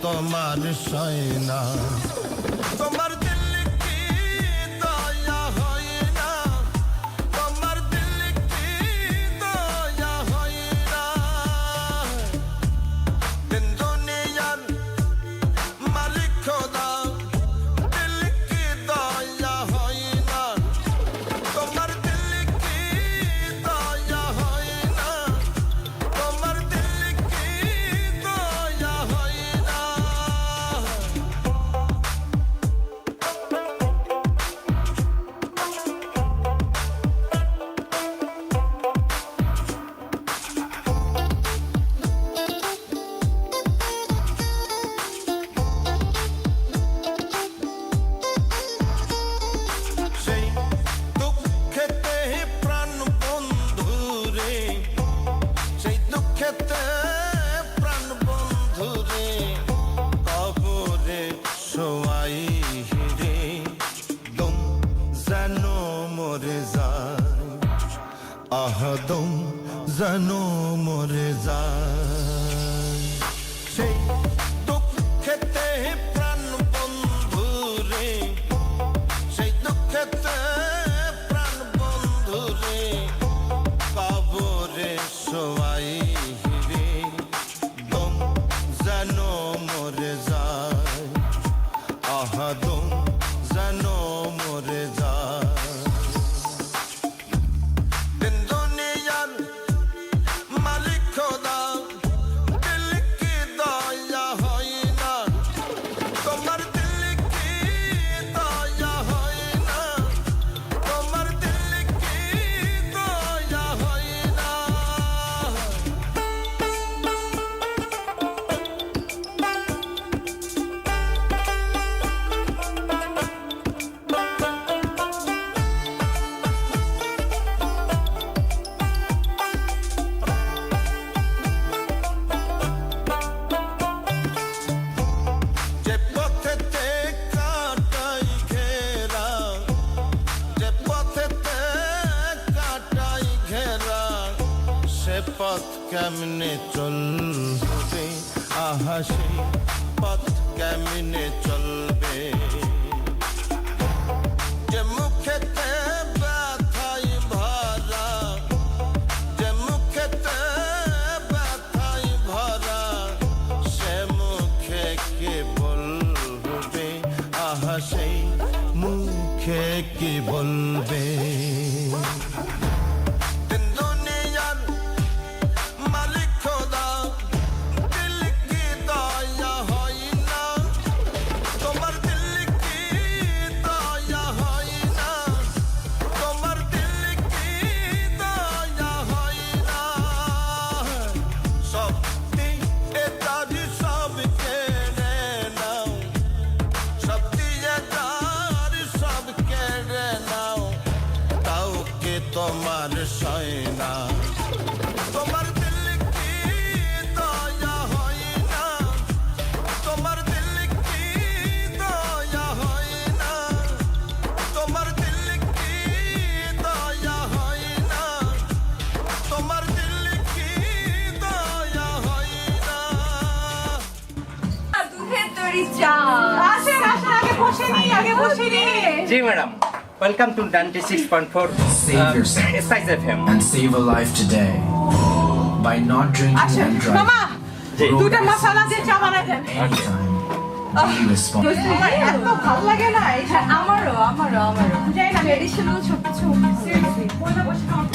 তোমার সয়না তোমার দিল কি দয়া হয় না তোমার দিল কি দয়া হয় না দিন দুনিয়ার মালিক খোদা দিল কি দয়া হয় না তোমার দিল কি দয়া হয় না তোমার দিল কি দয়া হয় না সেই দুঃখেতে প্রাণ বন্ধু রে সেই দুঃখেতে প্রাণ বন্ধু রে কবরে শোয়াই রে দম যেন মরে যায় আহ দম যেন মরে যায় সেই দুঃখেতে প্রাণ বন্ধু রে সেই দুঃখেতে প্রাণ বন্ধু রে কবরে শোয়াই রে দম যেন মরে যায় আহা দম যেন মরে যায় দিন দুনিয়ার মালিক খোদা দিল কি দয়া হয় না তোমার দিল কি দয়া হয় না তোমার দিল কি দয়া হয় না যে পথেতে কাটাই ঘেরা যে পথেতে কাটাই ঘেরা সে পথ কেমনে চলবে আহা সেই পথ কেমনে চলবে যে মুখেতে ব্যথাই ভরা যে মুখেতে ব্যথাই ভরা সে মুখে কি বলবে আহা সেই মুখে কি বলবে দিন দুনিয়ার মালিক খোদা দিল কি দয়া হয় না তোমার দিল কি দয়া হয় না তোমার দিল কি দয়া হয় না সব দিয়ে তারি সব কেড়ে নাও সব দিয়ে তারি সব কেড়ে নাও তাও কে তোমার সয়না তোমার দিল কি দয়া হয় না তোমার দিল কি দয়া হয় না তোমার দিল কি দয়া হয় না তোমার দিল কি দয়া হয় না দুধের তৈরি চা আসেন আসেন আগে বসে নি জি madam welcome to 96.4 Save yourself Spice FM and save a life today by not drinking আচ্ছা and driving. মামা জি দুটো মশলা দিয়ে চা বানাই দেন Anytime, be responsible. আমার এত ভালো লাগে না এই চা। আমারও যাই না ট্রেডিশনাল সব কিছু সিরিয়াসলি বসে বসে খাওয়া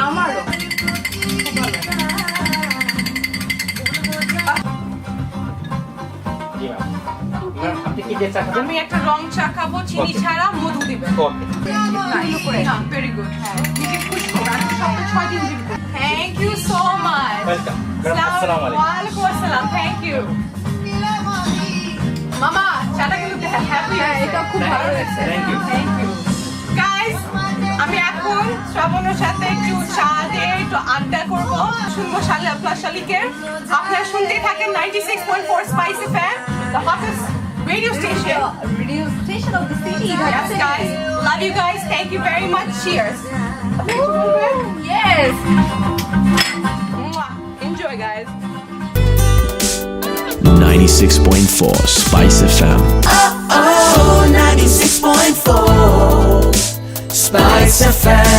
আমারও জি ম্যাম আপনি কি দিয়ে চা খাবেন আমি একটা রং চা খাবো চিনি Okay. ছাড়া মধু দিবেন ওকে ভেরি গুড নিজে খুশ করো আমি সপ্তাহে 6 দিন দিব thank you so much welcome আসসালামু আলাইকুম ওয়ালাইকুম আসসালাম থ্যাংক ইউ মামা চাটা কিন্তু হ্যাপি এটা খুব ভালো হয়েছে thank you thank you guys আমি এখন শ্রাবণের সাথে একটু চা দিয়ে একটু আড্ডা করব শুনবো শালিকের আপনারা শুনতেই থাকেন 96.4 Spice FM the hottest radio station radio station of the city yes guys love you guys thank you very much cheers yes Mwah. Enjoy guys 96.4 Spice FM. Oh, 96.4 Spice FM.